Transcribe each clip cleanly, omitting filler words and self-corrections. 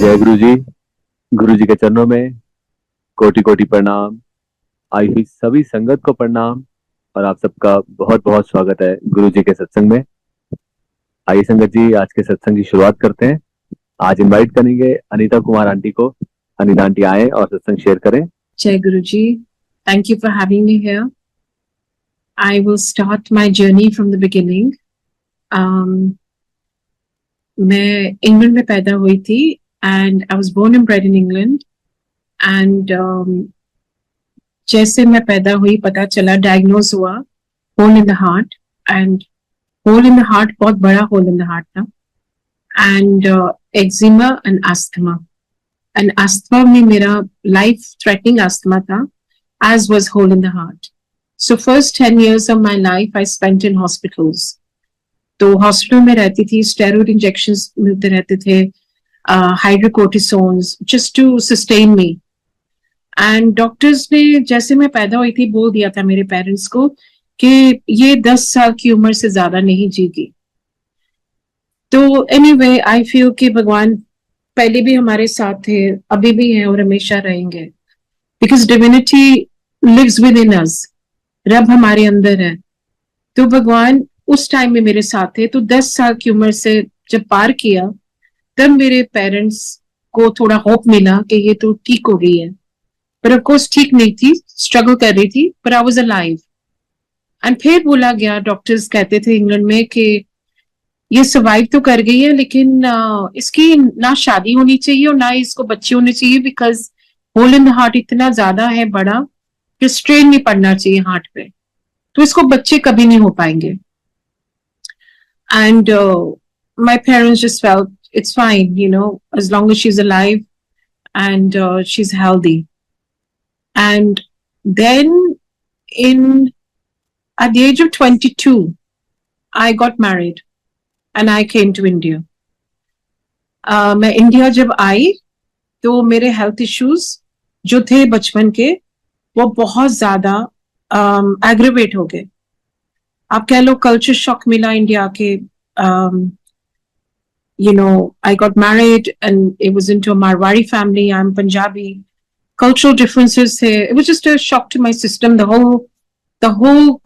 जय गुरु जी के चरणों में कोटि कोटि प्रणाम। आई हुई सभी संगत को प्रणाम और आप सबका बहुत बहुत स्वागत है गुरु जी के सत्संग में। आइए संगत जी, आज के सत्संग की शुरुआत करते हैं। आज इनवाइट करेंगे अनीता कुमार आंटी को। अनीता आंटी आए और सत्संग शेयर करें। Jai Guruji, thank you for having me here. I will start my journey from the beginning. मैं इंग्लैंड में पैदा हुई थी and I was born and bred in England. And जैसे मैं पैदा हुई पता चला डायग्नोज हुआ hole in the heart and hole in the heart बहुत बड़ा होल इन द हार्ट था एंड एक्जिमा एंड अस्थमा में मेरा लाइफ थ्रेटनिंग अस्थमा था as was hole in the heart. So first 10 years of my life I spent in hospitals. तो hospital में रहती थी, स्टेरॉइड इंजेक्शंस मिलते रहते थे, hydrocortisones just to sustain me. And doctors ने जैसे मैं पैदा हुई थी बोल दिया था मेरे पेरेंट्स को कि ये 10 साल की उम्र से ज्यादा नहीं जीगी. तो एनीवे आई फील कि भगवान पहले भी हमारे साथ थे, अभी भी हैं और हमेशा रहेंगे. Because divinity lives within us, रब हमारे अंदर है. तो भगवान उस टाइम में मेरे साथ थे. तो 10 साल की उम्र से जब पार किया तब मेरे पेरेंट्स को थोड़ा होप मिला कि ये तो ठीक हो गई है. पर ऑफ कोर्स ठीक नहीं थी, स्ट्रगल कर रही थी, पर आई वाज अलाइव. एंड फिर बोला गया, डॉक्टर्स कहते थे इंग्लैंड में कि ये सर्वाइव तो कर गई है लेकिन इसकी ना शादी होनी चाहिए और ना इसको बच्चे होने चाहिए, because hole in the heart इतना ज्यादा है बड़ा कि स्ट्रेन नहीं पड़ना चाहिए हार्ट पे, तो इसको बच्चे कभी नहीं हो पाएंगे. And my parents just felt it's fine, you know, as long as she is alive and she is healthy. And then in at the age of 22 I got married and I came to India. मैं India जब आई तो मेरे health issues जो थे बचपन के वो बहुत ज्यादा एग्रेवेट हो गए. आप कह लो कल्चर शॉक मिला इंडिया के. You know, I got married and it was into a Marwari family. I'm Punjabi. Cultural differences here. It was just a shock to my system. The whole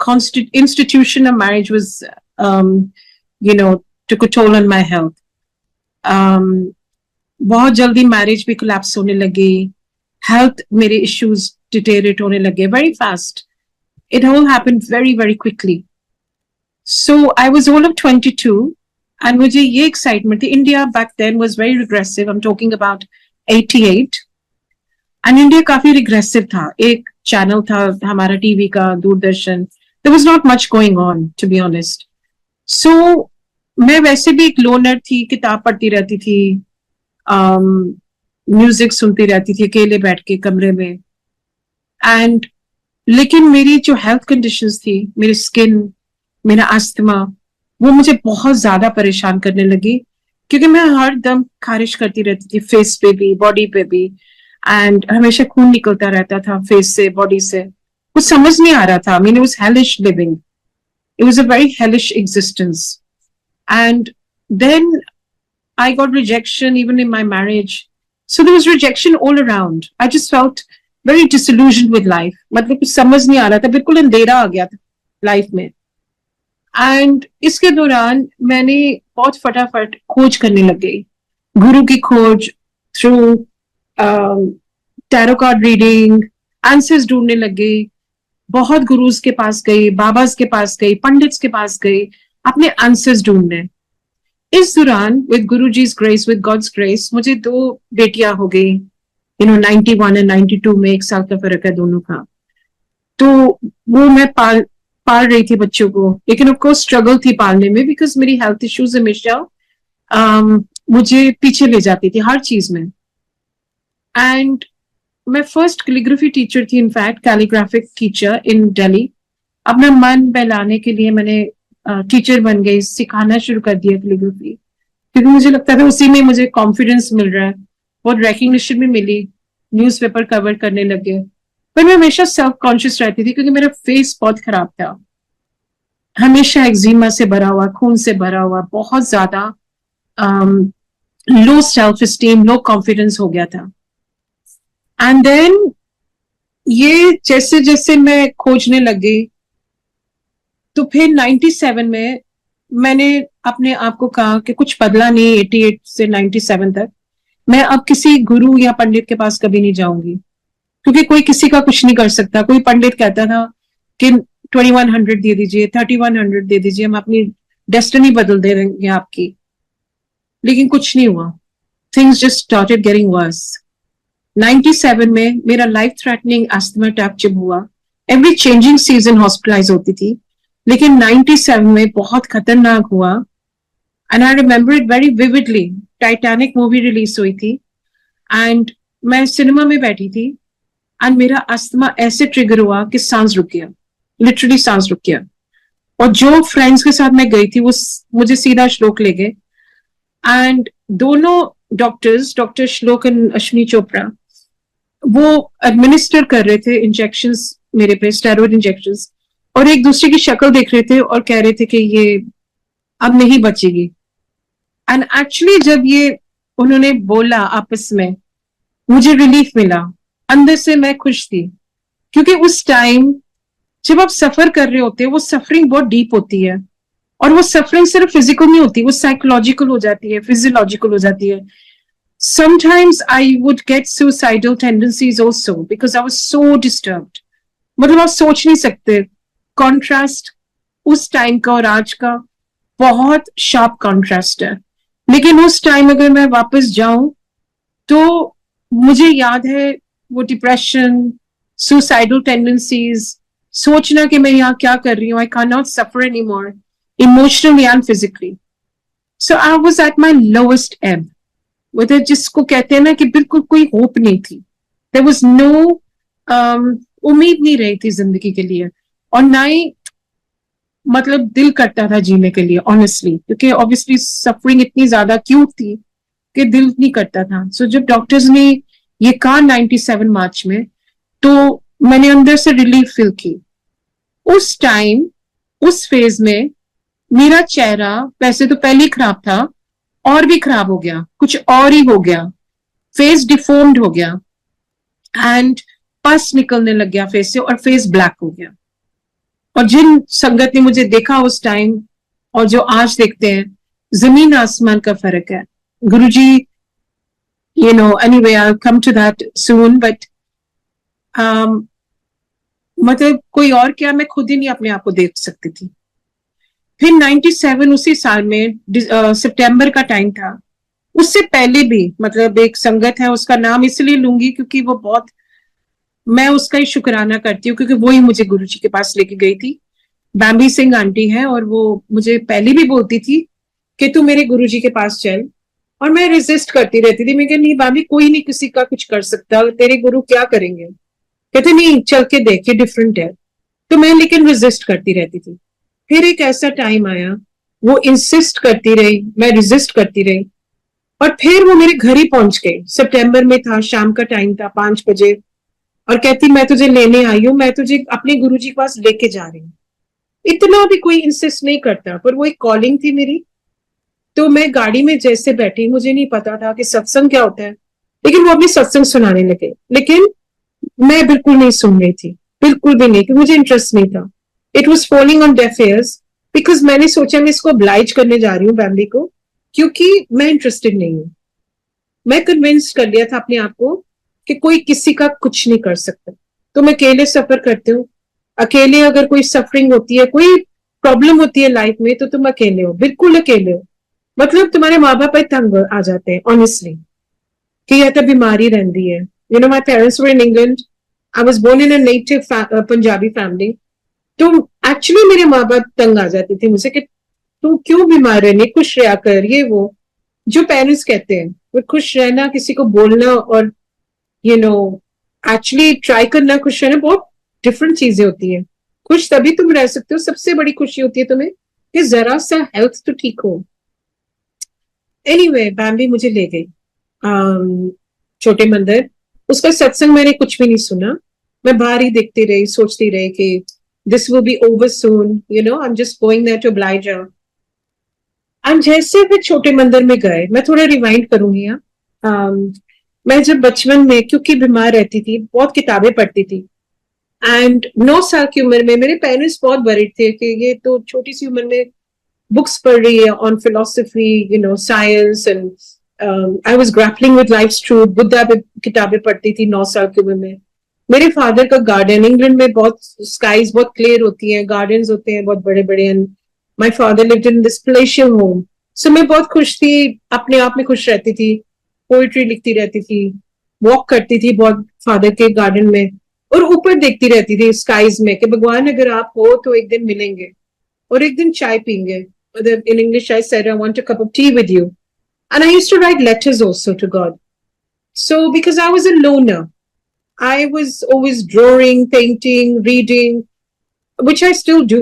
institution of marriage was, you know, took a toll on my health. बहुत जल्दी marriage भी collapse होने लगी, health मेरे issues deteriorate होने लगे very fast. It all happened very very quickly. So I was all of 22 and मुझे ये एक्साइटमेंट थी. India back then was very regressive. I'm talking about 88. And India काफी रिग्रेसिव था. एक चैनल था हमारा टीवी का, Doordarshan. There was not much going on, to be honest. So मैं वैसे भी एक लोनर थी, किताब पढ़ती रहती थी, म्यूजिक सुनती रहती थी अकेले बैठ के कमरे में. एंड लेकिन मेरी जो हेल्थ कंडीशंस थी, मेरी स्किन, मेरा अस्थमा, वो मुझे बहुत ज्यादा परेशान करने लगी क्योंकि मैं हर दम खारिश करती रहती थी, फेस पे भी बॉडी पे भी. एंड हमेशा खून निकलता रहता था फेस से, बॉडी से. कुछ समझ नहीं आ रहा था. I mean, it was hellish living. It was a very hellish existence. And then I got rejection even in my marriage. So there was rejection all around. I just felt very disillusioned with life. मतलब कुछ समझ नहीं आ रहा था, बिल्कुल अंधेरा आ गया था लाइफ में. एंड इसके दौरान मैंने बहुत फटाफट खोज करने लग गई, गुरु की खोज through tarot card reading, answers ढूंढने लग गई. बहुत गुरुज के पास गई, बाबाज के पास गई, पंडित्स के पास गई अपने आंसर्स ढूंढने. इस दौरान with Guru जीज grace, with God's grace, मुझे 2 बेटियां हो गई. यू नो, 91 एंड 92 में 1 साल का फर्क है दोनों का. तो वो मैं पाल रही थी बच्चों को, लेकिन ऑफ कोर्स स्ट्रगल थी पालने में, बिकॉज मेरी हेल्थ इश्यूज हमेशा मुझे पीछे ले जाती थी हर चीज में. एंड मैं फर्स्ट कैलीग्राफी टीचर थी, इनफैक्ट कैलीग्राफिक टीचर इन दिल्ली. अपना मन बहलाने के लिए मैंने टीचर बन गई, सिखाना शुरू कर दिया कैलीग्राफी, क्योंकि मुझे लगता था उसी में मुझे कॉन्फिडेंस मिल रहा है. बहुत रिकग्निशन भी मिली, न्यूज़पेपर कवर करने लगे. पर मैं हमेशा सेल्फ कॉन्शियस रहती थी क्योंकि मेरा फेस बहुत खराब था, हमेशा एक्जिमा से भरा हुआ, खून से भरा हुआ, बहुत ज्यादा low self esteem, low confidence हो गया था. एंड देन ये जैसे जैसे मैं खोजने लगी, तो फिर 97 में मैंने अपने आप को कहा कि कुछ बदला नहीं. 88 से 97 तक मैं अब किसी गुरु या पंडित के पास कभी नहीं जाऊंगी, क्योंकि कोई किसी का कुछ नहीं कर सकता. कोई पंडित कहता था कि 2100 दे दीजिए, 3100 दे दीजिए, हम अपनी डेस्टिनी बदल दे देंगे आपकी. लेकिन कुछ नहीं हुआ. Things just started getting worse. 97 में मेरा लाइफ थ्रेटनिंग अस्थमा अटैक जब हुआ, एवरी चेंजिंग सीजन हॉस्पिटलाइज होती थी, लेकिन 97 में बहुत खतरनाक हुआ. And I remember it very vividly. Titanic movie release हुई थी एंड मैं सिनेमा में बैठी थी एंड मेरा अस्थमा ऐसे ट्रिगर हुआ कि सांस रुक गया, लिटरली सांस रुक गया. और जो फ्रेंड्स के साथ मैं गई थी वो मुझे सीधा श्लोक ले गए. एंड दोनों डॉक्टर्स, डॉक्टर श्लोक एंड अश्विनी चोपड़ा, वो एडमिनिस्टर कर रहे थे इंजेक्शंस मेरे पे, स्टेरॉइड इंजेक्शंस, और एक दूसरे की शक्ल देख रहे थे और कह रहे थे कि ये अब नहीं बचेगी. एंड एक्चुअली जब ये उन्होंने बोला आपस में, मुझे रिलीफ मिला. अंदर से मैं खुश थी, क्योंकि उस टाइम जब आप सफर कर रहे होते हैं वो सफरिंग बहुत डीप होती है, और वो सफरिंग सिर्फ फिजिकल नहीं होती, वो साइकोलॉजिकल हो जाती है, फिजियोलॉजिकल हो जाती है. Sometimes I would get suicidal tendencies also because I was so disturbed. मतलब आप सोच नहीं सकते कॉन्ट्रास्ट उस टाइम का और आज का, बहुत शार्प कॉन्ट्रास्ट है. लेकिन उस टाइम अगर मैं वापस जाऊं तो मुझे याद है वो डिप्रेशन, सुसाइडल टेंडेंसीज, सोचना कि मैं यहाँ क्या कर रही हूँ. I can not suffer any more emotionally and physically. So I was at my lowest एब, वो जिसको कहते हैं ना कि बिल्कुल कोई होप नहीं थी. देयर वाज नो उम्मीद नहीं रही थी जिंदगी के लिए, और ना ही मतलब दिल करता था जीने के लिए ऑनेस्टली, क्योंकि ऑब्वियसली सफरिंग इतनी ज्यादा क्यूट थी कि दिल नहीं करता था. सो जब डॉक्टर्स ने ये कहा 97 मार्च में, तो मैंने अंदर से रिलीफ फील की. उस टाइम, उस फेज में मेरा चेहरा वैसे तो पहले ही खराब था, और भी खराब हो गया, कुछ और ही हो गया. फेस डिफॉर्म्ड हो गया एंड पस निकलने लग गया फेस से, और फेस ब्लैक हो गया. और जिन संगत ने मुझे देखा उस टाइम और जो आज देखते हैं, जमीन आसमान का फर्क है. Guruji, you know, anyway I come to that soon, but मतलब कोई और क्या, मैं खुद ही नहीं अपने आप को देख सकती थी. फिर 97 उसी साल में सितंबर का टाइम था. उससे पहले भी मतलब एक संगत है, उसका नाम इसलिए लूंगी क्योंकि वो बहुत, मैं उसका ही शुक्राना करती हूँ, क्योंकि वो ही मुझे गुरुजी के पास लेके गई थी. बैम्बी सिंह आंटी है, और वो मुझे पहले भी बोलती थी कि तू मेरे गुरुजी के पास चल, और मैं रेजिस्ट करती रहती थी. मैं कह नहीं बाबी, कोई नहीं किसी का कुछ कर सकता, तेरे गुरु क्या करेंगे. कहते नहीं, चल के देख, ये डिफरेंट है. तो मैं लेकिन रेजिस्ट करती रहती थी. फिर एक ऐसा टाइम आया, वो इंसिस्ट करती रही, मैं रेजिस्ट करती रही, और फिर वो मेरे घर ही पहुंच गए. सितंबर में था, शाम का टाइम था, 5 बजे, और कहती मैं तुझे लेने आई हूँ, मैं तुझे अपने गुरुजी के पास लेके जा रही हूँ. इतना भी कोई इंसिस्ट नहीं करता, पर वो एक कॉलिंग थी मेरी. तो मैं गाड़ी में जैसे बैठी, मुझे नहीं पता था कि सत्संग क्या होता है, लेकिन वो अपनी सत्संग सुनाने लगे. लेकिन मैं बिल्कुल नहीं सुन रही थी, बिल्कुल भी नहीं, क्योंकि मुझे इंटरेस्ट नहीं था. It was falling on def years, because मैंने सोचा मैं इसको oblige करने जा रही हूँ बैम्बी को, क्योंकि मैं इंटरेस्टेड नहीं हूँ. मैं कन्विंस कर लिया था अपने आप को कि कोई किसी का कुछ नहीं कर सकता. तुम अकेले सफर करते हो, अकेले अगर कोई सफरिंग होती है, कोई प्रॉब्लम होती है लाइफ में, तो तुम अकेले हो, बिल्कुल अकेले हो. मतलब तुम्हारे माँ बाप तंग आ जाते हैं ऑनेस्टली, कि यह तो बीमारी रहती है. You know, my parents were in England, I was born in a native Punjabi family. तो एक्चुअली मेरे माँ बाप तंग आ जाते थे मुझसे कि तू क्यों बीमार रहने, खुश रहा कर, ये वो जो पेरेंट्स कहते हैं. वो खुश रहना, किसी को बोलना, और यू नो एक्चुअली ट्राई करना, खुश रहना बहुत डिफरेंट चीजें होती हैं. खुश तभी तुम रह सकते हो, सबसे बड़ी खुशी होती है तुम्हें कि जरा सा हेल्थ तो ठीक हो. एनीवे, बैम्बी मुझे ले गई छोटे मंदिर. उसका सत्संग मैंने कुछ भी नहीं सुना. मैं बाहर ही देखती रही, सोचती रही कि this will be over soon, you know, I'm just going there to oblige her. And जैसे फिर छोटे मंदिर में गए, मैं थोड़ा रिवाइंड करूंगी यहाँ। मैं जब बचपन में, क्योंकि बीमार रहती थी, बहुत किताबें पढ़ती थी, एंड 9 साल की उम्र में मेरे पेरेंट्स बहुत वरीड थे कि ये तो छोटी सी उम्र में बुक्स पढ़ रही है on philosophy, science, and I was grappling with life's truth. Buddha पे किताबें पढ़ती थी 9 साल की उम्र में। मेरे फादर का गार्डन, इंग्लैंड में बहुत स्काईज बहुत क्लियर होती हैं, गार्डन्स होते हैं बहुत बड़े बड़े, and my father lived in this palatial home. So मैं बहुत खुश थी, अपने आप में खुश रहती थी, पोइट्री लिखती रहती थी, वॉक करती थी बहुत फादर के गार्डन में, और ऊपर देखती रहती थी स्काईज में कि भगवान अगर आप हो तो एक दिन मिलेंगे और एक दिन चाय पीएंगे। In English, I said, I want a cup of tea with you. And I used to write letters also to God. So, because I was a loner, I was always drawing, painting, reading, which I still do.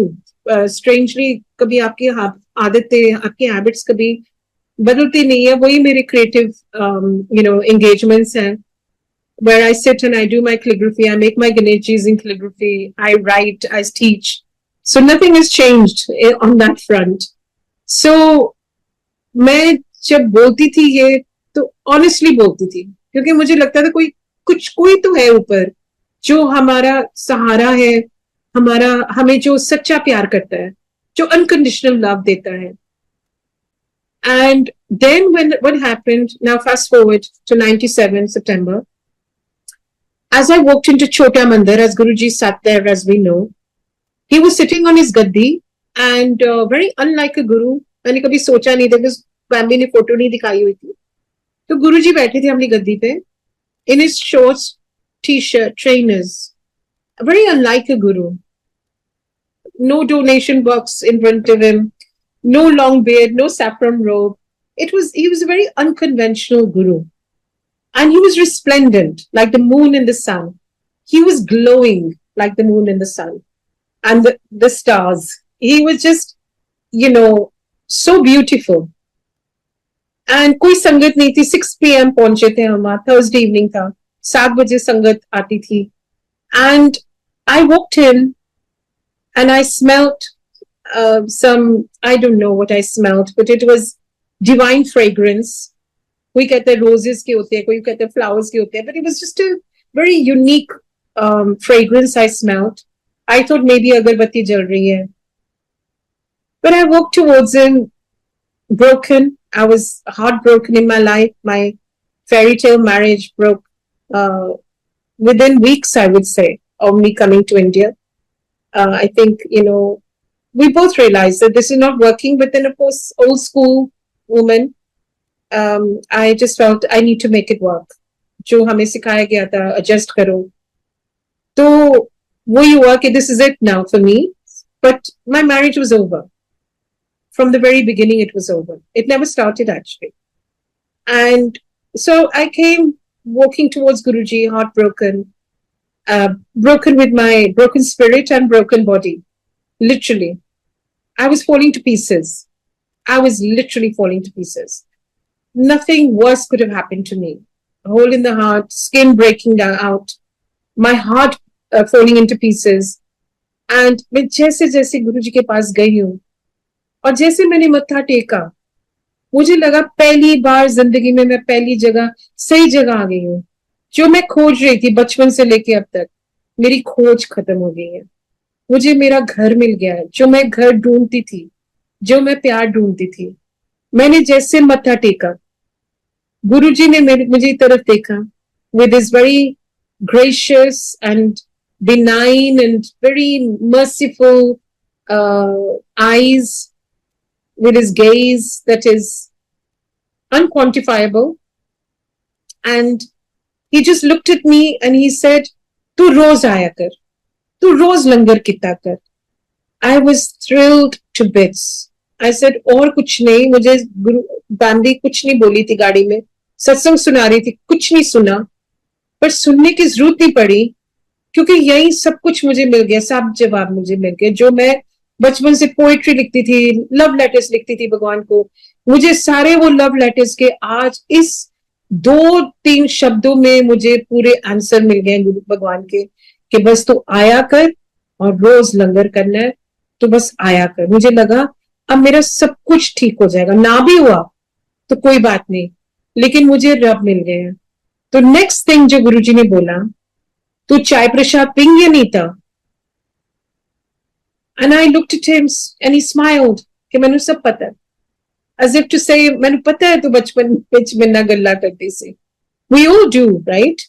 Strangely, कभी आपकी आदतें, आपकी habits कभी बदलती नहीं है, वही मेरे creative, engagements हैं, where I sit and I do my calligraphy, I make my Ganeshis in calligraphy, I write, I teach. So nothing has changed on that front. So मैं जब बोलती थी ये, तो ऑनेस्टली बोलती थी, क्योंकि मुझे लगता था कोई तो है ऊपर जो हमारा सहारा है, हमें जो सच्चा प्यार करता है, जो अनकंडीशनल लव देता है। And then what happened, now fast forward to 97 September, as I walked into Chota Mandir, as Guruji sat there, as we know, he was sitting on his gaddi, and very unlike a guru, मैंने कभी सोचा नहीं था, कि family ने photo नहीं दिखाई हुई थी, तो गुरुजी बैठे थे अपनी गद्दी पे, in his shorts, t-shirt, trainers, very unlike a guru. No donation box in front of him, no long beard, no saffron robe. He was a very unconventional guru, and he was resplendent like the moon in the sun. He was glowing like the moon in the sun and the stars. He was just, so beautiful. And कोई संगत नहीं थी। 6 PM पहुंचे थे हम, Thursday evening था, 7 बजे संगत आती थी। And I walked in and I smelt some, I don't know what I smelt, but it was divine fragrance. कोई कहते हैं roses के होते हैं, कोई कहते हैं flowers के होते हैं, but it was just a very unique fragrance I smelt. I thought maybe अगरबत्ती जल रही है। But I walked towards him, broken. I was heartbroken in my life. My fairy tale marriage broke within weeks, I would say, of me coming to India. I think, we both realized that this is not working, but then, of course, old school woman, I just felt I need to make it work. जो हमें सिखाया गया था, adjust करो, तो वही हुआ कि this is it now for me. But my marriage was over. From the very beginning, it was over. It never started, actually. And so I came walking towards Guruji, heartbroken, broken with my broken spirit and broken body. Literally. I was falling to pieces. I was literally falling to pieces. Nothing worse could have happened to me. A hole in the heart, skin breaking out, my heart falling into pieces. And मैं जैसे जैसे गुरुजी के पास गई हूँ, और जैसे मैंने मत्था टेका, मुझे लगा पहली बार जिंदगी में मैं पहली जगह, सही जगह आ गई हूँ। जो मैं खोज रही थी बचपन से लेके अब तक, मेरी खोज खत्म हो गई है। मुझे मेरा घर मिल गया है, जो मैं घर ढूंढती थी, जो मैं प्यार ढूंढती थी। मैंने जैसे मत्था टेका, गुरुजी ने मुझे तरफ देखा, with his very gracious and benign and very merciful eyes, with his gaze that is unquantifiable. And he just looked at me and he said, "Tu roz aaya kar, tu roz langar kita kar." I was thrilled to bits. I said, और कुछ नहीं, मुझे गुरु गांधी कुछ नहीं बोली थी, गाड़ी में सत्संग सुना रही थी, कुछ नहीं सुना, पर सुनने की जरूरत नहीं पड़ी, क्योंकि यही सब कुछ मुझे मिल गया, सब जवाब मुझे मिल गए। जो मैं बचपन से पोएट्री लिखती थी, लव लेटर्स लिखती थी भगवान को, मुझे सारे वो लव लेटर्स के आज इस 2-3 शब्दों में मुझे पूरे आंसर मिल गए गुरु भगवान के, कि बस तू आया कर और रोज लंगर करना है, तो बस आया कर। मुझे लगा अब मेरा सब कुछ ठीक हो जाएगा, ना भी हुआ तो कोई बात नहीं, लेकिन मुझे रब मिल गए हैं। तो नेक्स्ट थिंग जो गुरुजी ने बोला, तू चाय प्रसाद पिंग या नहीं था? And I looked at him and he smiled कि मैंने सब पता है, as if to say मैंने पता है तू बचपन विच मिन्ना गल्ला करती सी। We all do, right?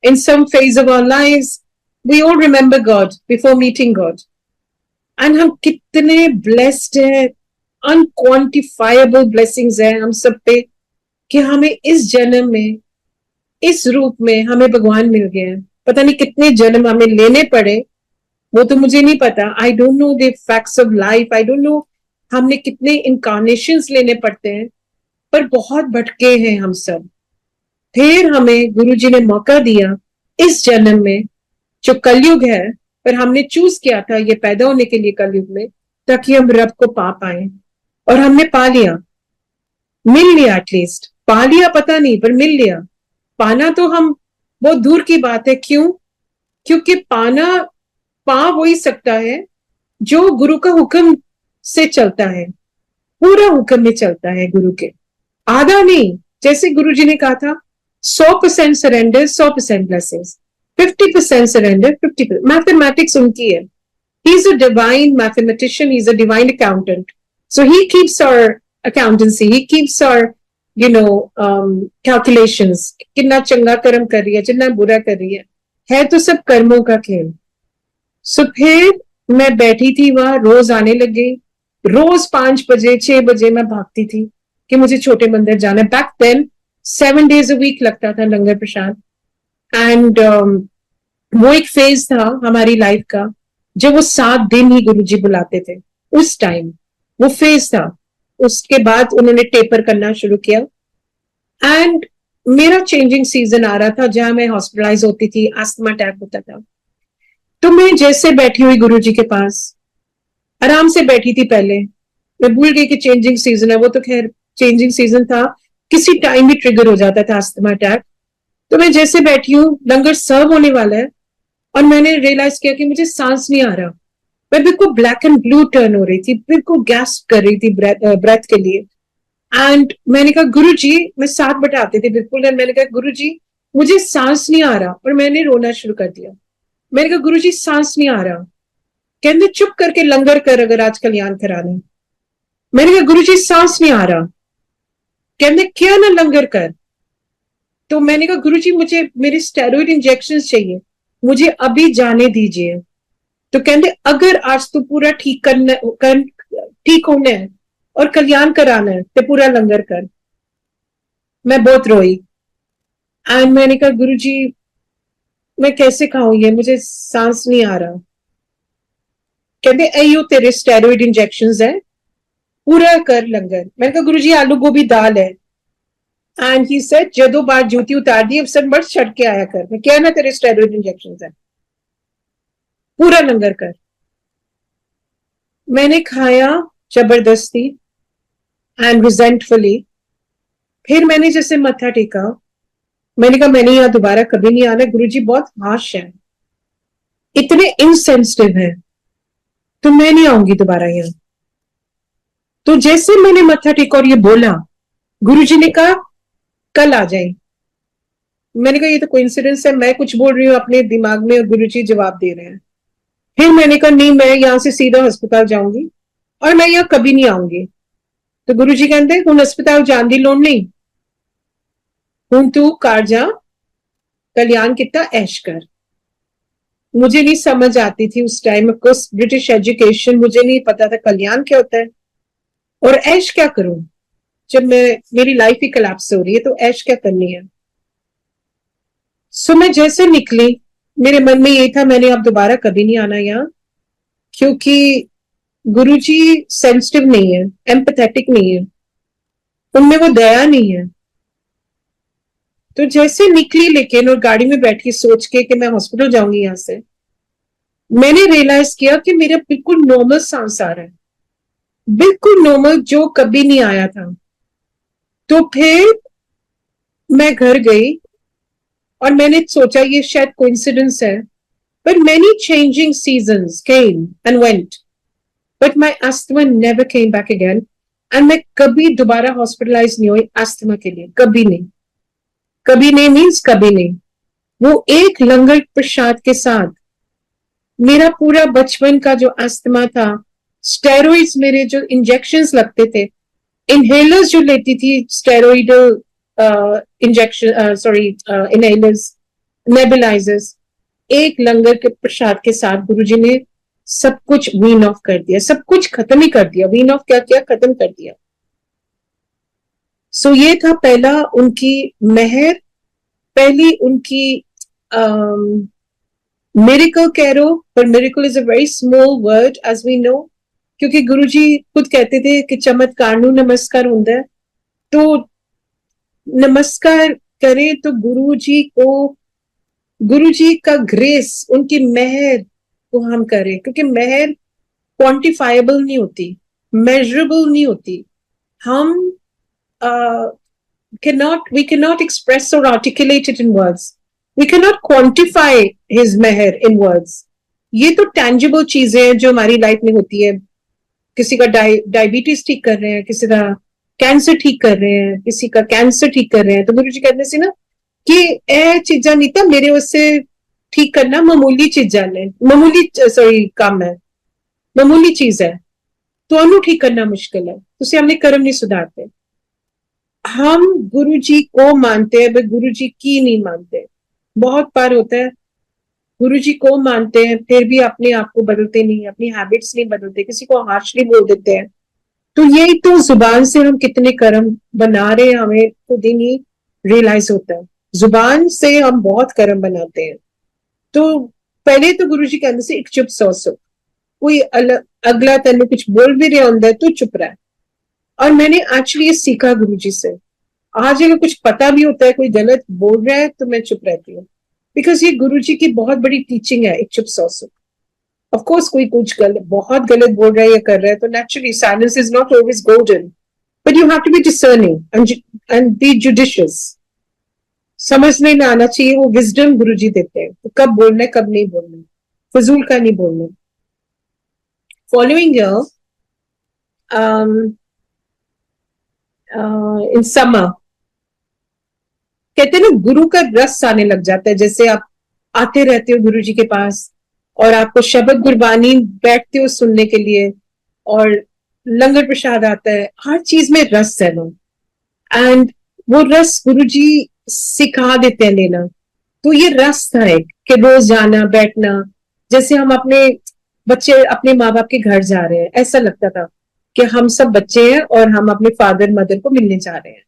In some phase of our lives, we all remember God before meeting God. And हम कितने blessed हैं, unquantifiable blessings हैं हम सब पे, कि हमें इस जन्म में, इस रूप में हमें भगवान मिल गए हैं। पता नहीं कितने जन्म हमें लेने पड़े, वो तो मुझे नहीं पता। I don't know the facts of life, I don't know हमने कितने इनकारनेशंस लेने पड़ते हैं, पर बहुत भटके हैं हम सब। फिर हमें गुरुजी ने मौका दिया इस जन्म में, जो कलयुग है, पर हमने चूज किया था ये पैदा होने के लिए कलयुग में, ताकि हम रब को पा पाए। और हमने पा लिया, मिल लिया, एटलीस्ट पा लिया, पता नहीं, पर मिल लिया। पाना तो हम बहुत दूर की बात है। क्यों? क्योंकि पाना पा वही सकता है जो गुरु का हुक्म से चलता है, पूरा हुक्म में चलता है गुरु के, आधा नहीं। जैसे गुरु जी ने कहा था 100% सरेंडर, 100% ब्लेसिंग्स, 50% सरेंडर, 50%। मैथमेटिक्स उनकी है। He is a divine mathematician, he is a divine accountant, so he keeps our accountancy, he keeps our calculations. कितना चंगा कर्म कर रही है, जितना बुरा कर रही है तो सब कर्मों का खेल। सो फिर मैं बैठी थी वहां, रोज आने लग गई, रोज 5 बजे 6 बजे मैं भागती थी कि मुझे छोटे मंदिर जाना है। Back then 7 days a week लगता था लंगर प्रसाद। एंड वो एक फेज था हमारी लाइफ का, जब वो 7 दिन ही गुरुजी बुलाते थे। उस टाइम वो फेज था। उसके बाद उन्होंने टेपर करना शुरू किया, एंड मेरा चेंजिंग सीजन आ रहा था, जहां मैं हॉस्पिटलाइज होती थी, अस्थमा अटैक होता था। तो मैं जैसे बैठी हुई गुरुजी के पास, आराम से बैठी थी। पहले मैं भूल गई कि चेंजिंग सीजन है, वो तो खैर चेंजिंग सीजन था, किसी टाइम भी ट्रिगर हो जाता था अस्थमा अटैक। तो मैं जैसे बैठी हूँ, लंगर सर्व होने वाला है, और मैंने रियलाइज किया कि मुझे सांस नहीं आ रहा। मैं बिल्कुल ब्लैक एंड ब्लू टर्न हो रही थी, बिल्कुल गैस्प कर रही थी ब्रेथ के लिए। एंड मैंने कहा गुरु जी, मैं 7 बटे आते थे बिल्कुल, एंड मैंने कहा गुरु जी मुझे सांस नहीं आ रहा, और मैंने रोना शुरू कर दिया। मैंने कहा गुरु जी सांस नहीं आ रहा। कहते चुप करके लंगर कर अगर आज कल्याण कराना है। मैंने कहा गुरु जी सांस नहीं आ रहा। कहते क्या ना लंगर कर। तो मैंने कहा गुरु जी मुझे मेरे स्टेरॉइड इंजेक्शन चाहिए, मुझे अभी जाने दीजिए। तो कहते अगर आज तू पूरा ठीक ठीक होना है और कल्याण कराना है तो पूरा लंगर कर। मैं बहुत रोई, एंड मैंने कहा गुरु जी मैं कैसे खाऊं ये, मुझे सांस नहीं आ रहा। कहते अयो तेरे स्टेरॉइड इंजेक्शन है, पूरा कर लंगर। मैंने कहा गुरु जी आलू गोभी दाल है। एंड ही सेड जदों बार जूती उतार दी, अब सनबर्ड छट के आया कर। मैं क्या ना तेरे स्टेरॉइड इंजेक्शन है, पूरा लंगर कर। मैंने खाया जबरदस्ती एंड रिजेंटफुली। फिर मैंने जैसे मत्था टेका, मैंने कहा मैंने यहाँ दोबारा कभी नहीं आना, गुरुजी बहुत हाश है, इतने इनसेंसिटिव है, तो मैं नहीं आऊंगी दोबारा यहाँ। तो जैसे मैंने मत्था टेका और ये बोला, गुरुजी ने कहा कल आ जाए। मैंने कहा ये तो कोइंसिडेंस है, मैं कुछ बोल रही हूँ अपने दिमाग में और गुरुजी जवाब दे रहे हैं। फिर मैंने कहा नहीं, मैं यहाँ से सीधा अस्पताल जाऊंगी और मैं यहाँ कभी नहीं आऊंगी। तो गुरुजी कहते हुण अस्पताल जान दी लोड़ नहीं, हुण तू घर जा, कल्याण किता ऐश कर। मुझे नहीं समझ आती थी उस टाइम, ऑफकोर्स ब्रिटिश एजुकेशन, मुझे नहीं पता था कल्याण क्या होता है और ऐश क्या करूं जब मेरी लाइफ ही कोलैप्स हो रही है, तो ऐश क्या करनी है। सो मैं जैसे निकली, मेरे मन में यही था मैंने अब दोबारा कभी नहीं आना यहाँ, क्योंकि गुरुजी सेंसिटिव नहीं है, एम्पैथेटिक नहीं है, उनमें वो दया नहीं है। तो जैसे निकली लेकिन, और गाड़ी में बैठी सोच के कि मैं हॉस्पिटल जाऊंगी यहाँ से, मैंने रियलाइज किया कि मेरा बिल्कुल नॉर्मल सांस आ रहा है, बिल्कुल नॉर्मल, जो कभी नहीं आया था। तो फिर मैं घर गई और मैंने सोचा ये शायद कोइंसिडेंस है, but many changing seasons came and went. But my asthma never came back again, and मैं कभी दोबारा हॉस्पिटलाइज नहीं हुई अस्थमा के लिए, कभी नहीं, कभी नहीं मीन्स कभी नहीं। वो एक लंगर प्रसाद के साथ मेरा पूरा बचपन का जो अस्थमा था, स्टेरॉइड्स मेरे जो इंजेक्शंस लगते थे, इनहेलर्स जो लेती थी, steroidal injection, sorry inhalers, nebulizers, एक लंगर के प्रसाद के साथ गुरुजी ने सब कुछ वीन ऑफ कर दिया, सब कुछ खत्म ही कर दिया। वीन ऑफ क्या किया? खत्म कर दिया। सो ये था पहला उनकी मेहर, पहली उनकी मिरेकल कह रो, पर miracle is a very small word as we know, क्योंकि गुरुजी खुद कहते थे कि चमत्कार नु नमस्कार होता है। तो नमस्कार करें तो गुरुजी को, गुरुजी का ग्रेस, उनकी मेहर को हम करें, क्योंकि मेहर क्वांटिफाइबल नहीं होती, मेजरेबल नहीं होती। हम we cannot express or articulate it in words. We cannot quantify his meher in words. ये तो tangible चीजें हैं जो हमारी लाइफ में होती है। किसी का डायबिटीज ठीक कर रहे हैं, किसी का कैंसर ठीक कर रहे हैं, किसी का कैंसर ठीक कर रहे हैं, तो गुरु जी कहते सी ना कि ए चीजा नहीं था मेरे उससे ठीक करना मामूली चीजा ने, मामूली सॉरी काम है, मामूली चीज है, तो अनु ठीक करना मुश्किल है, तो हमने कर्म नहीं सुधारते। हम गुरुजी को मानते हैं, गुरुजी की नहीं मानते। बहुत बार होता है गुरुजी को मानते हैं फिर भी अपने आप को बदलते नहीं, अपनी हैबिट्स नहीं बदलते, किसी को हार्शली बोल देते हैं। तो यही तो जुबान से हम कितने कर्म बना रहे हैं, हमें खुद ही नहीं रियलाइज होता है। जुबान से हम बहुत कर्म बनाते हैं। तो पहले तो गुरुजी कहते से एक चुप सौ सुख, कोई अगला तेन कुछ बोल भी रहा होता है तो चुप रहा है। और मैंने एक्चुअली ये सीखा गुरुजी से। आज अगर कुछ पता भी होता है कोई गलत बोल रहा है तो मैं चुप रहती हूँ, बिकॉज ये गुरुजी की बहुत बड़ी टीचिंग है, एक चुप सौ सुख। ऑफ कोर्स कोई कुछ बहुत गलत बोल रहा है या कर रहा है तो naturally silence is not always golden, but you have to be discerning and be judicious. समझने में आना चाहिए, वो विजडम गुरुजी देते हैं, तो कब बोलना है कब नहीं बोलना है, फजूल का नहीं बोलना। फॉलोइंग ईयर इन समर कहते हैं ना गुरु का रस आने लग जाता है। जैसे आप आते रहते हो गुरु जी के पास और आपको शब्द गुरबानी बैठते हो सुनने के लिए, और लंगर प्रसाद आता है, हर चीज में रस है वो, एंड वो रस गुरु जी सिखा देते हैं लेना। तो ये रस था एक कि रोज जाना बैठना, जैसे हम अपने बच्चे अपने माँ बाप के घर जा रहे हैं, ऐसा लगता था कि हम सब बच्चे हैं और हम अपने फादर मदर को मिलने जा रहे हैं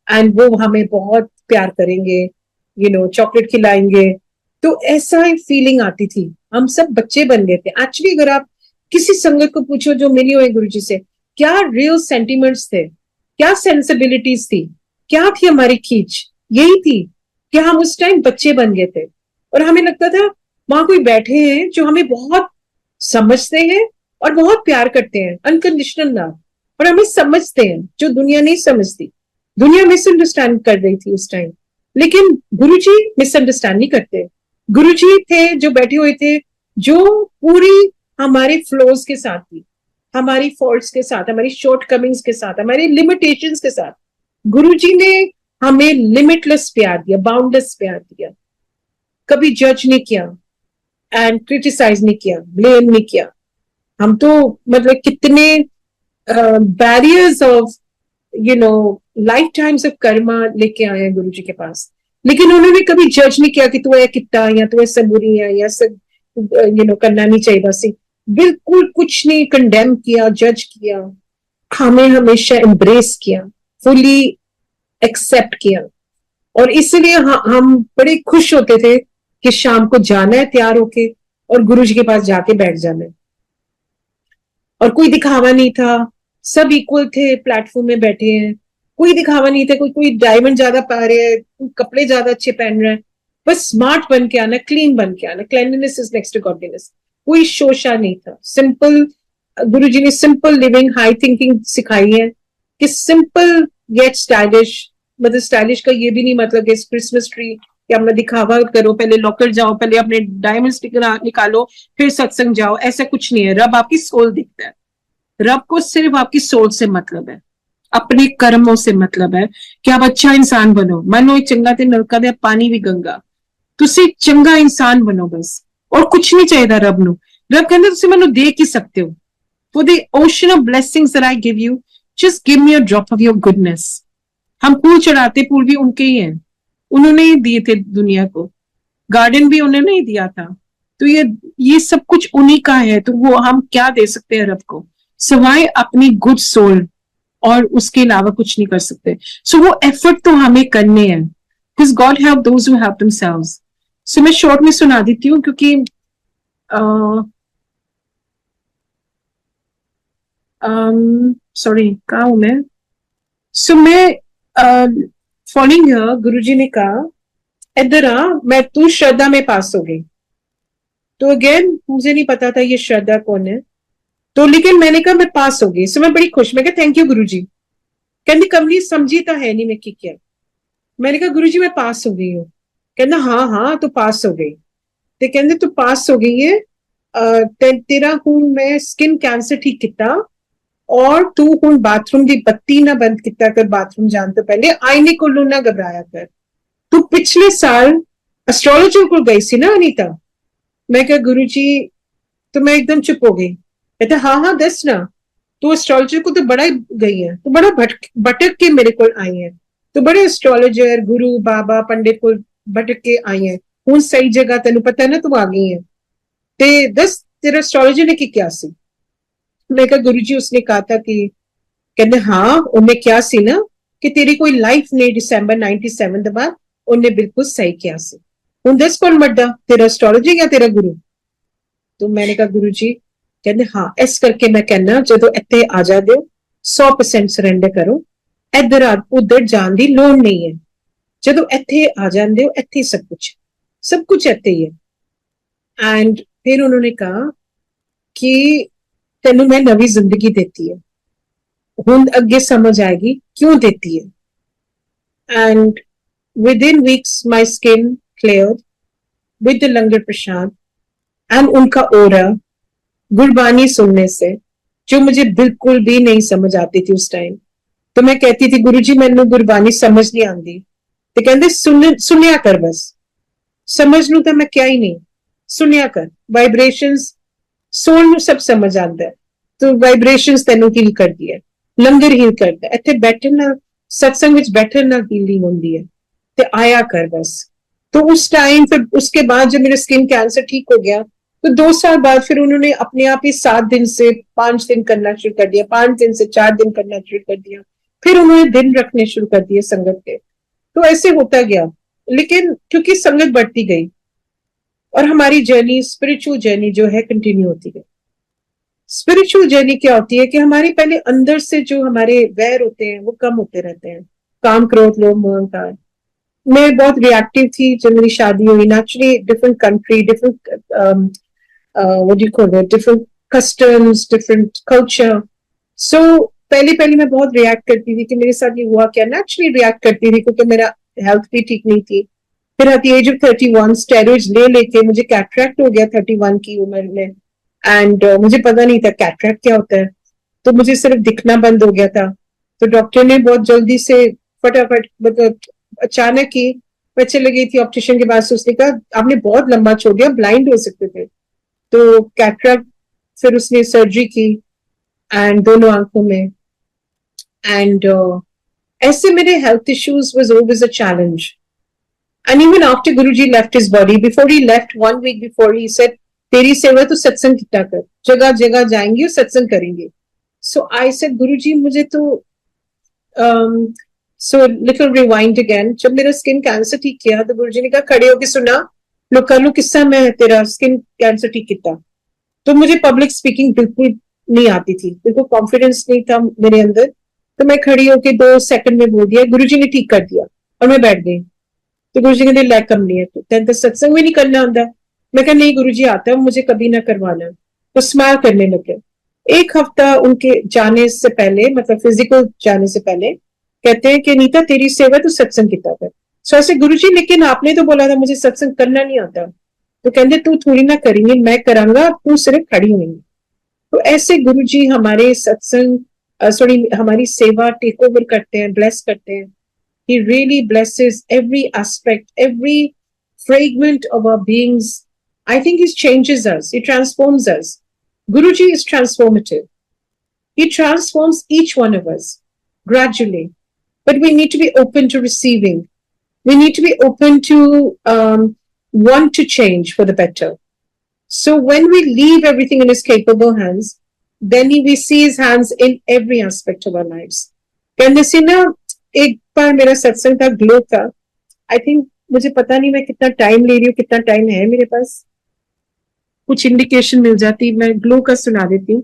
एंड वो हमें बहुत प्यार करेंगे, चॉकलेट खिलाएंगे। तो ऐसा ही फीलिंग आती थी, हम सब बच्चे बन गए थे। एक्चुअली अगर आप किसी संगत को पूछो जो मिली हुई गुरुजी से, क्या रियल सेंटिमेंट्स थे, क्या सेंसिबिलिटीज थी, क्या थी हमारी खींच, यही थी कि हम उस टाइम बच्चे बन गए थे और हमें लगता था वहां कोई बैठे हैं जो हमें बहुत समझते हैं और बहुत प्यार करते हैं, अनकंडीशनल लव, और हमें समझते हैं जो दुनिया नहीं समझती। दुनिया मिसअंडरस्टैंड कर रही थी उस टाइम, लेकिन गुरुजी मिसअंडरस्टैंड नहीं करते। गुरुजी थे जो बैठे हुए थे, जो पूरी हमारे फ्लोज के साथ थी, हमारी फॉल्ट्स के साथ, हमारी शॉर्ट कमिंग्स के साथ, हमारी लिमिटेशंस के साथ। गुरुजी ने हमें लिमिटलेस प्यार दिया, बाउंडलेस प्यार दिया, कभी जज नहीं किया एंड क्रिटिसाइज नहीं किया, ब्लेम नहीं किया। हम तो मतलब कितने barriers of life times of Karma लेके आए हैं गुरु जी के पास, लेकिन उन्होंने कभी जज नहीं किया कि तू है कितना या तू ऐसा बुरी है या सब करना नहीं चाहिए सी। बिल्कुल कुछ नहीं कंडेम किया, जज किया, हमें हमेशा एम्ब्रेस किया, फुली एक्सेप्ट किया। और इसलिए हम बड़े खुश होते थे कि शाम को जाना है तैयार होके और गुरु जी के पास जाके बैठ जाना है। और कोई दिखावा नहीं था, सब इक्वल थे, प्लेटफॉर्म में बैठे हैं, कोई दिखावा नहीं था, कोई डायमंड ज्यादा पा रहे हैं, कोई कपड़े ज्यादा अच्छे पहन रहे हैं, बस स्मार्ट बन के आना, क्लीन बन के आना। Cleanliness is next to godliness. कोई शोशा नहीं था, सिंपल। गुरुजी ने सिंपल लिविंग हाई थिंकिंग सिखाई है कि सिंपल गेट स्टाइलिश। मतलब स्टाइलिश का ये भी नहीं मतलब कि क्रिसमस ट्री कि अपना दिखावा करो, पहले लॉकर जाओ, पहले अपने डायमंड स्टिकर निकालो, फिर सत्संग जाओ, ऐसा कुछ नहीं है। रब आपकी सोल दिखता है, रब को सिर्फ आपकी सोच से मतलब है, अपने कर्मों से मतलब है कि आप अच्छा इंसान बनो। मनो चंगा ते नलका दे पानी भी गंगा, ਤੁਸੀਂ ਚੰਗਾ ਇਨਸਾਨ ਬਣੋ ਬਸ, ਔਰ ਕੁਝ ਨਹੀਂ ਚਾਹੀਦਾ ਰੱਬ ਨੂੰ। ਰੱਬ ਕਹਿੰਦਾ ਤੁਸੀਂ ਮੈਨੂੰ ਦੇ ਕੀ सकते हो, for the ocean of blessings that I give you, just give me a drop of your goodness। हम फूल चढ़ाते, फूल भी उनके ही हैं, उन्होंने ही दिए थे दुनिया को, गार्डन भी उन्होंने ही दिया था, तो ये सब कुछ उन्हीं का है। तो वो हम क्या दे सकते हैं रब को, सिवाय अपनी गुड सोल, और उसके अलावा कुछ नहीं कर सकते। सो वो एफर्ट तो हमें करने हैं, because God help those who help themselves। सो मैं शॉर्ट में सुना देती हूँ, क्योंकि सॉरी कहाँ हूं मैं। सो मैं फॉलोइंग गुरुजी ने कहा इधर आ, मैं तू श्रद्धा में पास हो गई। तो अगेन मुझे नहीं पता था ये श्रद्धा कौन है, तो लेकिन मैंने कहा मैं पास हो गई। सो मैं बड़ी खुश, मैं कहा थैंक यू गुरुजी। कहती कमली समझी तो है नहीं मैं की क्या। मैंने कहा गुरुजी मैं पास हो गई हूँ। कहना हाँ हाँ तू पास हो गई। ते कहते तू पास हो गई है, तेरा हूं मैं स्किन कैंसर ठीक किता, और तू हूं बाथरूम की बत्ती ना बंद किता कर, बाथरूम जाने तो पहले आईने को ना घबराया कर। तू पिछले साल एस्ट्रोलॉजर को गई सी ना अनीता। मैं कहा गुरुजी, तो मैं एकदम चुप हो गई। कहते हाँ हाँ दस ना, तू एस्ट्रोलॉजर को तो बड़ा गई है, तो बड़ा भटक के मेरे को आई है, तो बड़े एस्ट्रोलॉजर गुरु बाबा पंडित को भटक के आई है, हूं सही जगह तेन पता है ना तू आ गई है। ते दस तेरा एस्ट्रोलॉजर ने की क्या सी। मैं कहा गुरुजी उसने कहा था कि, कहते हाँ उन्हें क्या सी ना कि तेरी कोई लाइफ नहीं दिसंबर 97 के बाद, उन्हें बिल्कुल सही किया सी। हूं दस कौन मरदा, तेरा एस्ट्रोलॉजर या तेरा गुरु। तो मैंने कहा गुरुजी, कहते हाँ इस करके मैं कहना जो इतने आ जा दो 100% सरेंडर करो, इधर उधर जान की लोड़ नहीं है। जो इतने आ जाते हो इतने सब कुछ इतने ही है। एंड फिर उन्होंने कहा कि तेन मैं नवी जिंदगी देती है, हूं अगे समझ आएगी क्यों देती है। And with in weeks my skin clear with the langar Prasad and उनका ओरा, गुरबानी सुनने से, जो मुझे बिल्कुल भी नहीं समझ आती थी उस टाइम। तो मैं कहती थी गुरुजी मैनू गुरबानी समझ नहीं आती, तो कहते सुनिया कर बस, समझ लू तो मैं क्या ही नहीं, सुनिया कर, वाइब्रेशंस सोल नू सब समझ आता है, तो वाइब्रेशंस तेनू हील कर दिया, लंगर हील करता है, इत्थे बैठन ना सत्संग विच बैठन ना हीलिंग होंदी है, ते आया कर बस। तो उस टाइम फिर उसके बाद जब मेरा स्किन कैंसर ठीक हो गया, तो 2 साल बाद फिर उन्होंने अपने आप ही 7 दिन से 5 दिन करना शुरू कर दिया, 5 दिन से 4 दिन करना शुरू कर दिया, फिर उन्होंने दिन रखने शुरू कर दिए संगत के। तो ऐसे होता गया, लेकिन क्योंकि संगत बढ़ती गई और हमारी जर्नी स्पिरिचुअल जर्नी जो है कंटिन्यू होती गई। स्पिरिचुअल जर्नी क्या होती है कि हमारे पहले अंदर से जो हमारे वैर होते हैं वो कम होते रहते हैं, काम क्रोध लोभ मोह अहंकार। मैं बहुत रिएक्टिव थी जब मेरी शादी हुई, naturally different country, different what do you call it, different customs, different culture। so पहले मैं बहुत रिएक्ट करती थी कि मेरे साथ ये हुआ क्या, नेचुरली रिएक्ट करती थी क्योंकि मेरा हेल्थ भी ठीक नहीं थी। फिर at the age of 31 steroids ले लेके मुझे कैटरैक्ट हो गया 31 की उम्र में। एंड मुझे पता नहीं था कैटरैक्ट क्या होता है, तो मुझे सिर्फ दिखना बंद हो गया था। तो डॉक्टर ने बहुत जल्दी से फटाफट, मतलब अचानक ही मैं चली गई थी ऑप्टिशियन के पास, उसने कहा आपने बहुत लंबा छोड़ दिया, ब्लाइंड हो सकते थे। तो कैटरैक्ट, फिर उसने सर्जरी की एंड दोनों आंखों में। एंड ऐसे मेरे health issues was always a challenge. And even after Guruji left his body, before he left 1 week before, he said तेरी सेवा तो सत्संग किया कर, जगह जगह जाएंगे और सत्संग करेंगे। सो आई सेड गुरुजी मुझे तो सो लिटिल रिवाइंड अगेन, जब मेरा स्किन कैंसर ठीक किया तो गुरुजी ने कहा खड़े होके सुना लो कर लो किस्सा मैं तेरा स्किन कैंसर ठीक किया। तो मुझे पब्लिक स्पीकिंग बिल्कुल नहीं आती थी, बिल्कुल कॉन्फिडेंस नहीं था मेरे अंदर। तो मैं खड़ी होके 2 सेकंड में बोल दिया, गुरुजी ने ठीक कर दिया, और मैं बैठ गई। तो गुरुजी कहते लैक कम नहीं है, तो सत्संग भी नहीं करना आता। मैं कहा नहीं गुरुजी आता है, मुझे कभी ना करवाना। तो स्माइल करने लगे। 1 हफ्ता उनके जाने से पहले, मतलब फिजिकल जाने से पहले, कहते हैं कि नीता तेरी सेवा तो सत्संग किया कर। सो ऐसे गुरुजी लेकिन आपने तो बोला था मुझे सत्संग करना नहीं आता। तो कहते तू थोड़ी ना करेंगे, मैं करांगा, तू सिर्फ खड़ी होंगी। तो ऐसे गुरुजी हमारे सत्संग हमारी सेवा टेक ओवर करते हैं, ब्लेस करते हैं. He really blesses every aspect, every fragment of our beings. I think he changes us. He transforms us. Guruji is transformative. He transforms each one of us gradually. But we need to be open to receiving. We need to be open to want to change for the better. So when we leave everything in his capable hands, then we see his hands in every aspect of our lives. कहने से ना एक बार मेरा सत्संग था, glow का. I think, मुझे पता नहीं मैं कितना टाइम ले रही हूँ, कितना टाइम है मेरे पास, कुछ इंडिकेशन मिल जाती. मैं ग्लो का सुना देती हूँ.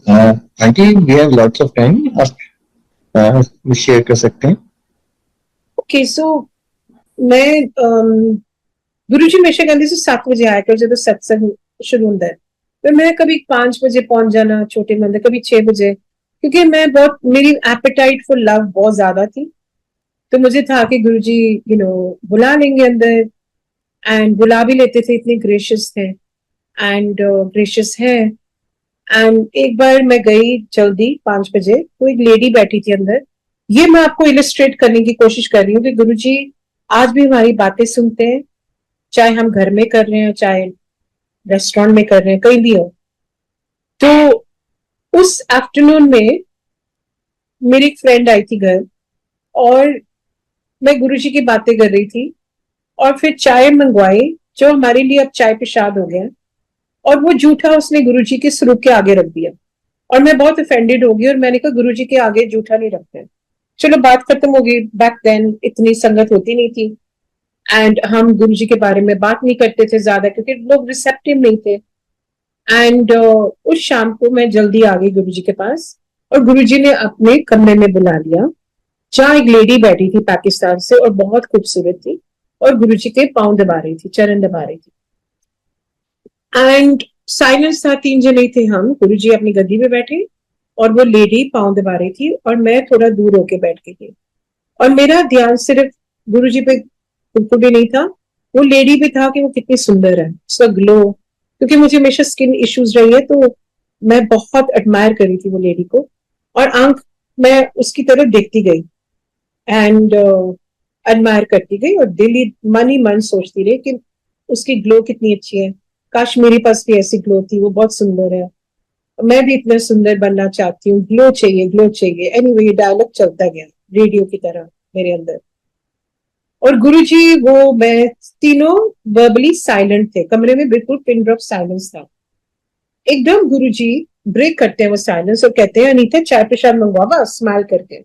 Aunty, we have lots of time, आप शेयर कर सकते हैं. ओके, सो मैं गुरुजी हमेशा कहते से 7 बजे आया कर जब सत्संग शुरू होता है. तो मैं कभी 5 बजे पहुंच जाना छोटे मंदिर, कभी 6 बजे, क्योंकि मैं बहुत, मेरी एपेटाइट फॉर लव बहुत ज्यादा थी. तो मुझे था कि गुरुजी बुला लेंगे अंदर, एंड बुला भी लेते थे, इतने ग्रेशियस थे एंड ग्रेशियस है. एंड एक बार मैं गई जल्दी 5 बजे, तो एक लेडी बैठी थी अंदर. ये मैं आपको इलस्ट्रेट करने की कोशिश कर रही हूँ कि गुरुजी आज भी हमारी बातें सुनते हैं, चाहे हम घर में कर रहे हैं, चाहे रेस्टोरेंट में कर रहे हैं, कहीं भी हो. तो उस आफ्टरनून में मेरी एक फ्रेंड आई थी घर, और मैं गुरुजी की बातें कर रही थी, और फिर चाय मंगवाई, जो हमारे लिए अब चाय पेशाब हो गया, और वो जूठा उसने गुरुजी के स्वरूप के आगे रख दिया. और मैं बहुत ऑफेंडेड हो गई, और मैंने कहा गुरुजी के आगे जूठा नहीं रखते. चलो बात खत्म हो गई. बैक देन इतनी संगत होती नहीं थी, एंड हम गुरुजी के बारे में बात नहीं करते थे ज्यादा, क्योंकि लोग रिसेप्टिव नहीं थे. एंड उस शाम को मैं जल्दी आ गई गुरुजी के पास, और गुरुजी ने अपने कमरे में बुला लिया, जहाँ एक लेडी बैठी थी पाकिस्तान से, और बहुत खूबसूरत थी, और गुरुजी के पांव दबा रही थी, चरण दबा रही थी. एंड साइलेंस था, 3 जने थे हम. गुरुजी अपनी गद्दी पे बैठे, और वो लेडी पांव दबा रही थी, और मैं थोड़ा दूर होके बैठ गई थी. और मेरा ध्यान सिर्फ गुरुजी पे बिल्कुल भी नहीं था, वो लेडी भी था कि वो कितनी सुंदर है, उसका ग्लो. क्योंकि मुझे हमेशा स्किन इश्यूज रही है, तो मैं बहुत एडमायर करी थी वो लेडी को, और आंख मैं उसकी तरफ देखती गई, एंड एडमायर करती गई, और दिल ही मन सोचती रही कि उसकी ग्लो कितनी अच्छी है, काश मेरे पास भी ऐसी ग्लो थी, वो बहुत सुंदर है, मैं भी इतना सुंदर बनना चाहती हूँ, ग्लो चाहिए, ग्लो चाहिए. एनीवे, ये डायलॉग चलता गया रेडियो की तरह मेरे अंदर. और गुरुजी, वो मैं तीनों वर्बली साइलेंट थे कमरे में, बिल्कुल पिन ड्रॉप साइलेंस था. एकदम गुरुजी ब्रेक करते हैं वो साइलेंस, और कहते हैं, अनीता चाय पेशाब मंगवा, स्माइल करके.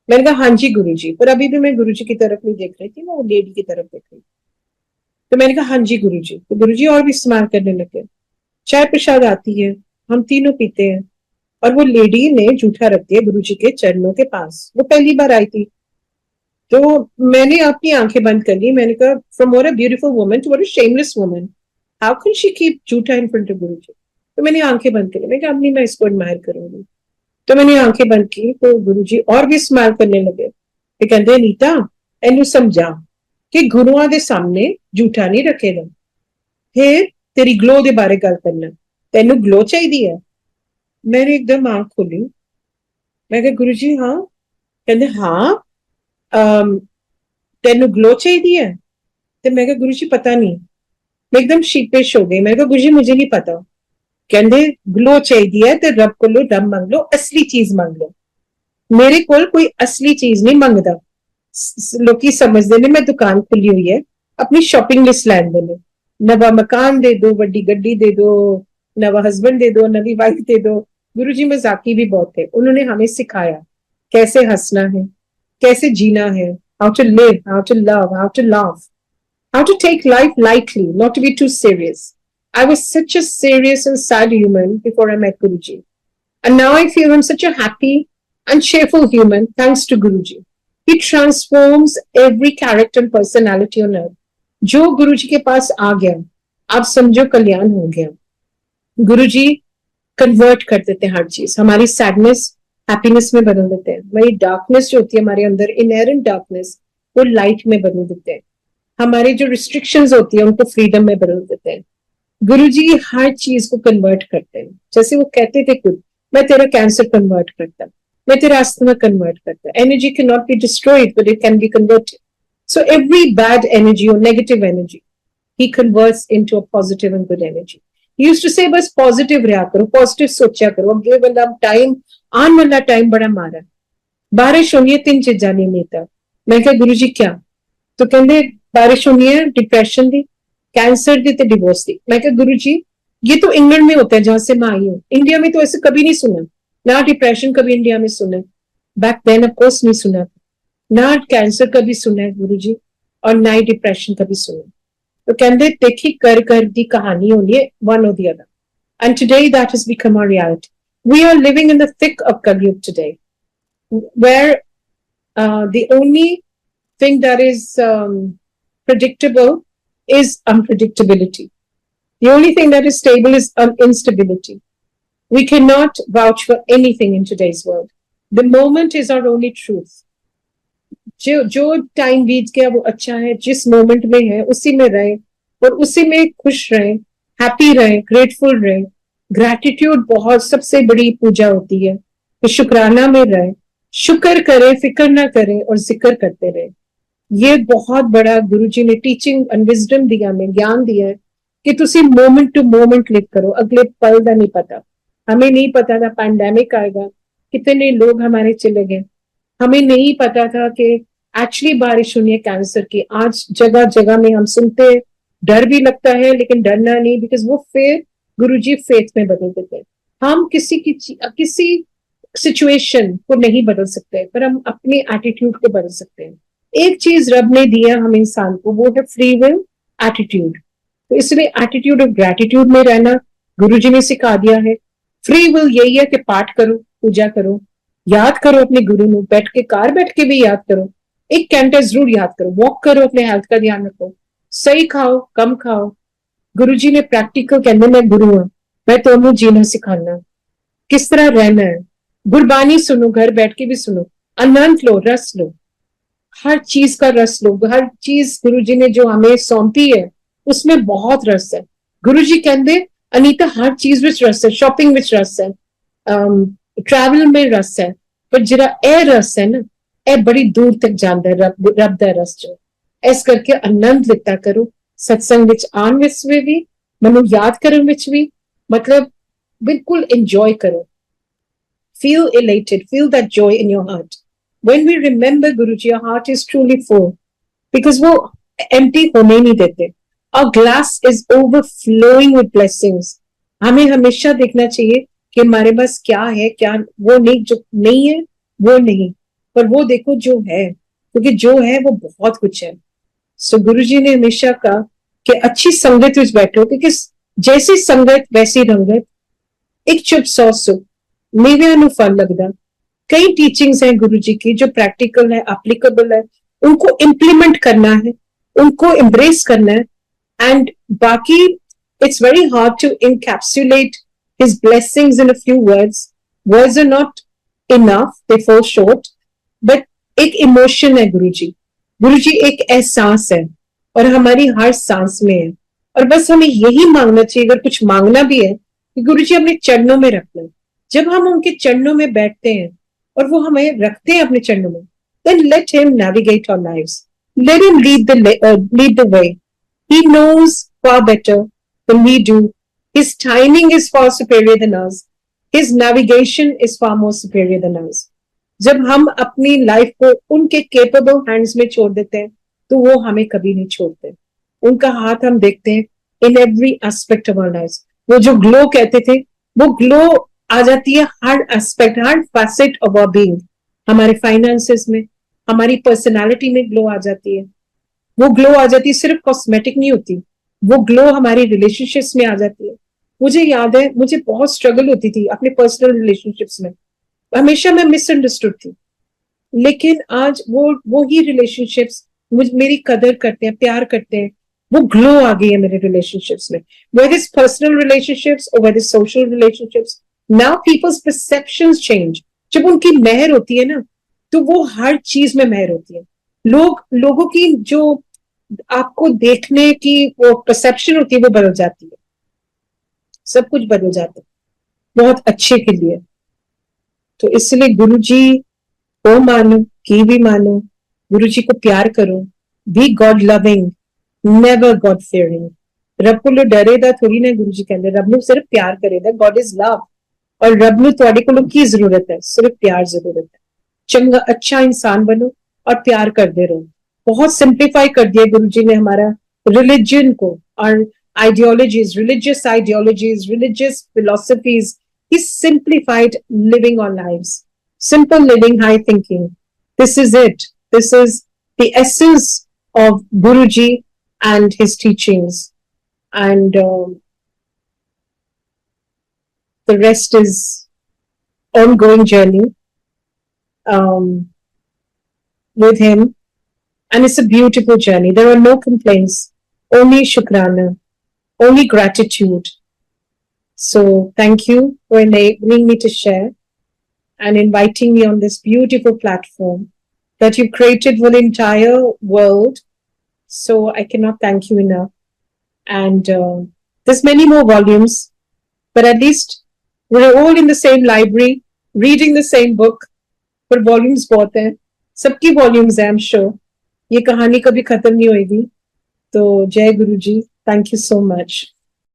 मैंने कहा हाँ जी गुरुजी, पर अभी भी मैं गुरुजी की तरफ नहीं देख रही थी, मैं वो लेडी की तरफ देख रही थी. तो मैंने कहा हाँ जी गुरुजी. तो गुरुजी और भी स्माइल करने लगे. चाय पेशाब आती है, हम तीनों पीते हैं, और वो लेडी ने जूठा रख दिया गुरुजी के चरणों के पास. वो पहली बार आई थी, तो मैंने अपनी आंखें बंद कर ली. मैंने कहा, from what a beautiful woman to what a shameless woman, how can she keep जूठा इन फ्रंट ऑफ गुरुजी. तो मैंने आंखें बंद कर ली. मैं कहा अपनी, मैं इसको एडमायर करूंगी. तो मैंने आंखें बंद की, तो गुरुजी और भी स्माइल करने लगे. ये कहते, नीता एनू समझा कि गुरुआं दे सामने जूठा नहीं रखेगा, फिर तेरी ग्लो दे बारे गल करना, तेनू ग्लो चाहिए है. मैंने एकदम आंख खोली. मैं कहा गुरुजी हाँ. कहते हाँ, तेनू ग्लो चाहिए है. तो मैं कहा गुरुजी पता नहीं. मैं एकदम शीपेश हो गई. मैं कहा गुरुजी मुझे नहीं पता. कहते ग्लो चाहिए है तो रब को रब मंग लो, असली चीज मंग लो. मेरे को कोई असली चीज नहीं मंगदा. लोग समझते ने मैं दुकान खुली हुई है, अपनी शॉपिंग लिस्ट लैन देने, नवा मकान दे दो, बड़ी गड्डी दे दो, नवा हस्बैंड दे दो, नवी वाइफ दे दो. गुरुजी मजाकी भी बहुत थे. उन्होंने हमें सिखाया कैसे हंसना है, कैसे जीना है, how to live, how to love, how to laugh, how to take life lightly, not to be too serious. I was such a serious and sad human before I met Guruji. And now I feel I'm such a happy and cheerful human thanks to Guruji. He transforms every character and personality on earth. जो गुरुजी के पास आ गया, आप समझो कल्याण हो गया. गुरुजी convert कर देते हैं हर चीज. हमारी सैडनेस हैप्पीनेस में बदल देते हैं. हमारी डार्कनेस जो होती है हमारे अंदर, इनहेरेंट डार्कनेस, वो लाइट में बदल देते हैं. हमारी जो रिस्ट्रिक्शंस होती है उनको फ्रीडम में बदल देते हैं. गुरुजी हर चीज को कन्वर्ट करते हैं। जैसे वो कहते थे खुद, मैं तेरा कैंसर कन्वर्ट करता, मैं तेरा अस्थमा कन्वर्ट करता। Energy cannot be destroyed but it can be converted. So every bad energy और negative energy he converts into a positive and good energy. He used to say बस positive रहा करो, positive सोचा करो। अगे वाला time, आने वाला टाइम बड़ा मारा, बारिश होनी है, 3 चीजा नहीं नीता। मैं क्या गुरु जी क्या? तो कहते बारिश होनी है डिप्रेशन दी, कैंसर दी ते डिवोर्स दी। मैं क्या गुरु जी ये तो इंग्लैंड में होता है जहां से मैं आई हूँ, इंडिया में तो ऐसे कभी नहीं सुना, ना डिप्रेशन कभी इंडिया में सुना, बैक देन ऑफ कोर्स नहीं सुना, ना कैंसर कभी सुना है गुरु जी, और ना ही डिप्रेशन कभी सुना। तो कहते देखी कर कर दी कहानी होनी है, one or the other, and today that has become a reality. We are living in the thick of Kalyug today, where the only thing that is predictable is unpredictability. The only thing that is stable is instability. We cannot vouch for anything in today's world. The moment is our only truth. जो time बीत गया वो अच्छा है, जिस moment में है उसी में रहे और उसी में खुश रहे, हैप्पी रहे, ग्रेटफुल रहे। ग्रैटिट्यूड बहुत सबसे बड़ी पूजा होती है, तो शुक्राना में रहे, शुक्र करें, फिक्र ना करें और जिक्र करते रहे। ये बहुत बड़ा गुरुजी ने टीचिंग एंड विजडम दिया, हमें ज्ञान दिया है कि तुसी मोमेंट टू मोमेंट लिव करो। अगले पल का नहीं पता, हमें नहीं पता था पैंडेमिक आएगा, कितने लोग हमारे चले गए, हमें नहीं पता था कि एक्चुअली बारिश होनी है कैंसर की। आज जगह जगह में हम सुनते हैं, डर भी लगता है लेकिन डरना नहीं, बिकॉज वो फिर गुरुजी फेथ में बदल देते हैं। हम किसी सिचुएशन को नहीं बदल सकते, पर हम अपने एटीट्यूड को बदल सकते हैं। एक चीज रब ने दिया हम इंसान को, वो है फ्री विल, एटीट्यूड। तो इसलिए एटीट्यूड ऑफ ग्रैटिट्यूड में रहना गुरुजी ने सिखा दिया है। फ्री विल यही है कि पाठ करो, पूजा करो, याद करो अपने गुरु ਨੂੰ, बैठ के कार बैठ के भी याद करो, 1 घंटा जरूर याद करो, वॉक करो, अपने हेल्थ का ध्यान रखो, सही खाओ कम खाओ। गुरुजी ने प्रैक्टिकल कहते मैं गुरु हूं, मैं तुम्हें जीना सिखाना, किस तरह रहना है। गुरबानी सुनो, घर बैठ के भी सुनो, आनंद लो, रस लो, हर चीज का रस लो। हर चीज गुरुजी ने जो हमें सौंपी है उसमें बहुत रस है। गुरुजी कहते अनीता हर चीज विच रस है, शॉपिंग विच रस है, ट्रैवल में रस है, पर जरा ए रस है ना, ए बड़ी दूर तक जाता है, रब दा रस जो। इस करके आनंद लिता करो, सत्संग विच आन विच भी, मनु याद करन विच भी, मतलब बिल्कुल एंजॉय करो। Feel elated, feel that joy in your heart. When we remember Guruji, our heart is truly full, because वो empty होने नहीं देते। Our glass is overflowing with blessings. हमें हमेशा देखना चाहिए कि हमारे पास क्या है, क्या वो नहीं, जो नहीं है वो नहीं, पर वो देखो जो है, क्योंकि जो है वो बहुत कुछ है। सो गुरुजी ने हमेशा कहा कि अच्छी संगत में बैठो, क्योंकि जैसी संगत वैसी रंगत, एक चुप 100 सुख, मेवे नु फल लगदा। कई टीचिंग्स हैं गुरुजी की जो प्रैक्टिकल है, एप्लीकेबल है, उनको इम्प्लीमेंट करना है, उनको एम्ब्रेस करना है। एंड बाकी it's very hard to encapsulate his blessings in a few words. Words are not enough, they fall short. But एक इमोशन है गुरुजी, गुरुजी एक एहसास है, और हमारी हर सांस में है। और बस हमें यही मांगना चाहिए, अगर कुछ मांगना भी है, कि गुरुजी अपने चरणों में रखना। जब हम उनके चरणों में बैठते हैं और वो हमें रखते हैं अपने चरणों में, then let him navigate our lives. Let him lead the way. He knows far better than we do. His timing is far superior than us. His navigation is far more superior than us. जब हम अपनी life को उनके capable hands में छोड़ देते हैं, तो वो हमें कभी नहीं छोड़ते। उनका हाथ हम देखते हैं in every aspect of our life. वो जो ग्लो कहते थे, वो ग्लो आ जाती है हर एस्पेक्ट, हर फैसेट ऑफ आवर बीइंग। हमारे फाइनेंसेस में, हमारी पर्सनालिटी में ग्लो आ जाती है। वो ग्लो आ जाती है, सिर्फ कॉस्मेटिक नहीं होती, वो ग्लो हमारी रिलेशनशिप्स में आ जाती है। मुझे याद है, मुझे बहुत स्ट्रगल होती थी अपने पर्सनल रिलेशनशिप्स में, हमेशा मैं मिसअंडरस्टूड थी। लेकिन आज वो ही रिलेशनशिप्स मेरी कदर करते हैं, प्यार करते हैं, वो ग्लो आ गई है मेरे रिलेशनशिप्स में, whether it's personal relationships or whether it's social relationships. Now people's perceptions change. जब उनकी मेहर होती है ना, तो वो हर चीज में मेहर होती है। लोगों की जो आपको देखने की वो परसेप्शन होती है, वो बदल जाती है। सब कुछ बदल जाता है बहुत अच्छे के लिए। तो इसलिए गुरु जी को मानो की भी मानो, गुरु जी को प्यार करो, be God loving, never God fearing। रब को डरे दा थोड़ी ना, गुरु जी कहते रब नु सिर्फ प्यार करे दा, गॉड इज लव। और रब नु तुहाडे कोलों की जरूरत है, सिर्फ प्यार जरूरत है। चंगा अच्छा इंसान बनो और प्यार करते रहो। बहुत सिंप्लीफाई कर दिया गुरु जी ने हमारा रिलीजन को, और ideologies, religious philosophies, he simplified living our lives. Simple living, high thinking. This is it. This is the essence of Guruji and his teachings. And the rest is ongoing journey with him. And it's a beautiful journey. There are no complaints, only shukrana, only gratitude. So thank you for enabling me to share and inviting me on this beautiful platform that you've created for the entire world. So I cannot thank you enough. And there's many more volumes, but at least we're all in the same library, reading the same book. पर volumes बहुत हैं, सबकी volumes हैं, I'm sure. ये कहानी कभी खत्म नहीं होगी। तो जय गुरु जी, thank you so much.